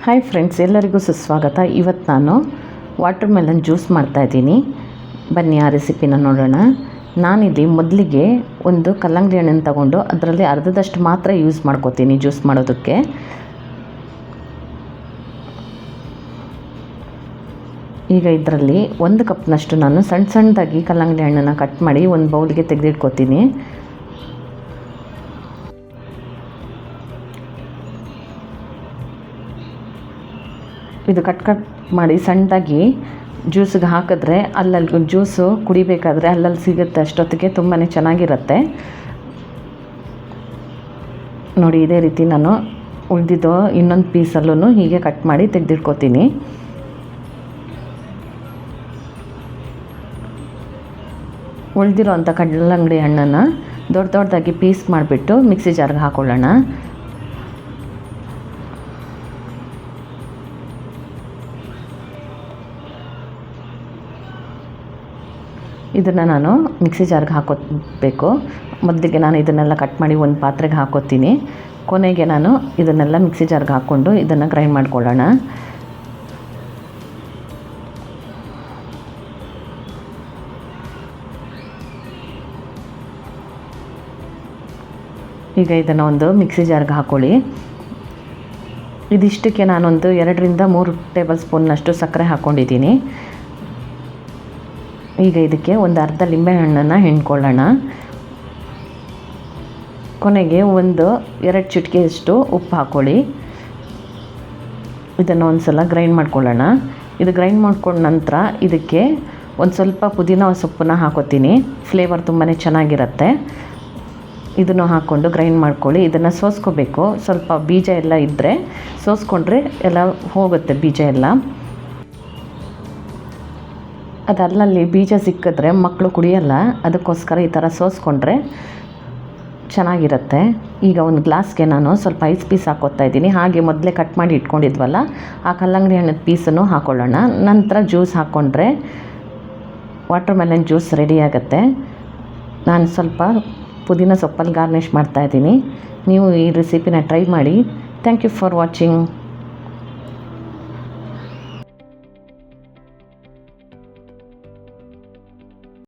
Hi friends, ಎಲ್ಲರಿಗೂ ಸುಸ್ವಾಗತ. ಇವತ್ತು ನಾನು ವಾಟರ್ ಮೆಲನ್ ಜ್ಯೂಸ್ ಮಾಡ್ತಾಯಿದ್ದೀನಿ. ಬನ್ನಿ ಆ ರೆಸಿಪಿನ ನೋಡೋಣ. ನಾನಿಲ್ಲಿ ಮೊದಲಿಗೆ ಒಂದು ಕಲ್ಲಂಗಡಿ ಹಣ್ಣನ್ನು ತಗೊಂಡು ಅದರಲ್ಲಿ ಅರ್ಧದಷ್ಟು ಮಾತ್ರ ಯೂಸ್ ಮಾಡ್ಕೋತೀನಿ ಜ್ಯೂಸ್ ಮಾಡೋದಕ್ಕೆ. ಈಗ ಇದರಲ್ಲಿ 1 ಕಪ್ನಷ್ಟು ನಾನು ಸಣ್ಣದಾಗಿ ಕಲ್ಲಂಗಡಿ ಹಣ್ಣನ್ನು ಕಟ್ ಮಾಡಿ ಒಂದು ಬೌಲ್ಗೆ ತೆಗೆದಿಟ್ಕೋತೀನಿ. ಇದು ಕಟ್ ಮಾಡಿ ಸಣ್ಣದಾಗಿ ಜ್ಯೂಸಿಗೆ ಹಾಕಿದ್ರೆ ಅಲ್ಲಲ್ಲಿ ಜ್ಯೂಸು ಕುಡಿಬೇಕಾದ್ರೆ ಅಲ್ಲಲ್ಲಿ ಸಿಗುತ್ತೆ. ಅಷ್ಟೊತ್ತಿಗೆ ತುಂಬಾ ಚೆನ್ನಾಗಿರುತ್ತೆ. ನೋಡಿ, ಇದೇ ರೀತಿ ನಾನು ಉಳಿದಿದ್ದು ಇನ್ನೊಂದು ಪೀಸಲ್ಲೂ ಹೀಗೆ ಕಟ್ ಮಾಡಿ ತೆಗೆದಿಟ್ಕೋತೀನಿ. ಉಳಿದಿರೋ ಅಂಥ ಕಲ್ಲಂಗಡಿ ಹಣ್ಣನ್ನು ದೊಡ್ಡದಾಗಿ ಪೀಸ್ ಮಾಡಿಬಿಟ್ಟು ಮಿಕ್ಸಿ ಜಾರ್ಗೆ ಹಾಕೊಳ್ಳೋಣ. ಇದನ್ನು ನಾನು ಮಿಕ್ಸಿ ಜಾರ್ಗೆ ಹಾಕೋಬೇಕು. ಮೊದಲಿಗೆ ನಾನು ಇದನ್ನೆಲ್ಲ ಕಟ್ ಮಾಡಿ ಒಂದು ಪಾತ್ರೆಗೆ ಹಾಕೋತೀನಿ. ಕೊನೆಗೆ ನಾನು ಇದನ್ನೆಲ್ಲ ಮಿಕ್ಸಿ ಜಾರ್ಗೆ ಹಾಕ್ಕೊಂಡು ಇದನ್ನು ಗ್ರೈಂಡ್ ಮಾಡ್ಕೊಳ್ಳೋಣ. ಈಗ ಇದನ್ನು ಒಂದು ಮಿಕ್ಸಿ ಜಾರ್ಗೆ ಹಾಕ್ಕೊಳ್ಳಿ. ಇದಿಷ್ಟಕ್ಕೆ ನಾನೊಂದು 2 ರಿಂದ 3 ಟೇಬಲ್ ಸ್ಪೂನ್ನಷ್ಟು ಸಕ್ಕರೆ ಹಾಕ್ಕೊಂಡಿದ್ದೀನಿ. ಈಗ ಇದಕ್ಕೆ ಒಂದು ಅರ್ಧ ಲಿಂಬೆಹಣ್ಣನ್ನು ಹಿಂಡ್ಕೊಳ್ಳೋಣ. ಕೊನೆಗೆ 1-2 ಚಿಟಿಕೆಯಷ್ಟು ಉಪ್ಪು ಹಾಕ್ಕೊಳ್ಳಿ. ಇದನ್ನು ಒಂದು ಸಲ ಗ್ರೈಂಡ್ ಮಾಡ್ಕೊಳ್ಳೋಣ. ಇದು ಗ್ರೈಂಡ್ ಮಾಡ್ಕೊಂಡ ನಂತರ ಇದಕ್ಕೆ ಒಂದು ಸ್ವಲ್ಪ ಪುದೀನ ಸೊಪ್ಪನ್ನು ಹಾಕೋತೀನಿ. ಫ್ಲೇವರ್ ತುಂಬಾ ಚೆನ್ನಾಗಿರುತ್ತೆ. ಇದನ್ನು ಹಾಕ್ಕೊಂಡು ಗ್ರೈಂಡ್ ಮಾಡ್ಕೊಳ್ಳಿ. ಇದನ್ನು ಸೋಸ್ಕೋಬೇಕು. ಸ್ವಲ್ಪ ಬೀಜ ಎಲ್ಲ ಇದ್ದರೆ ಸೋಸ್ಕೊಂಡ್ರೆ ಎಲ್ಲ ಹೋಗುತ್ತೆ ಬೀಜ ಎಲ್ಲ. ಅದು ಅಲ್ಲಲ್ಲಿ ಬೀಜ ಸಿಕ್ಕಿದ್ರೆ ಮಕ್ಕಳು ಕುಡಿಯಲ್ಲ. ಅದಕ್ಕೋಸ್ಕರ ಈ ಥರ ಸೋಸ್ಕೊಂಡ್ರೆ ಚೆನ್ನಾಗಿರುತ್ತೆ. ಈಗ ಒಂದು ಗ್ಲಾಸ್ಗೆ ನಾನು ಸ್ವಲ್ಪ ಐಸ್ ಪೀಸ್ ಹಾಕ್ಕೊತಾ ಇದ್ದೀನಿ. ಹಾಗೆ ಮೊದಲೇ ಕಟ್ ಮಾಡಿ ಇಟ್ಕೊಂಡಿದ್ವಲ್ಲ ಆ ಕಲ್ಲಂಗಡಿ ಹಣ್ಣದ ಪೀಸನ್ನು ಹಾಕ್ಕೊಳ್ಳೋಣ. ನಂತರ ಜ್ಯೂಸ್ ಹಾಕ್ಕೊಂಡ್ರೆ ವಾಟರ್ ಮೆಲನ್ ಜ್ಯೂಸ್ ರೆಡಿ ಆಗುತ್ತೆ. ನಾನು ಸ್ವಲ್ಪ ಪುದೀನ ಸೊಪ್ಪಲ್ಲಿ ಗಾರ್ನಿಷ್ ಮಾಡ್ತಾಯಿದ್ದೀನಿ. ನೀವು ಈ ರೆಸಿಪಿನ ಟ್ರೈ ಮಾಡಿ. Thank you for watching.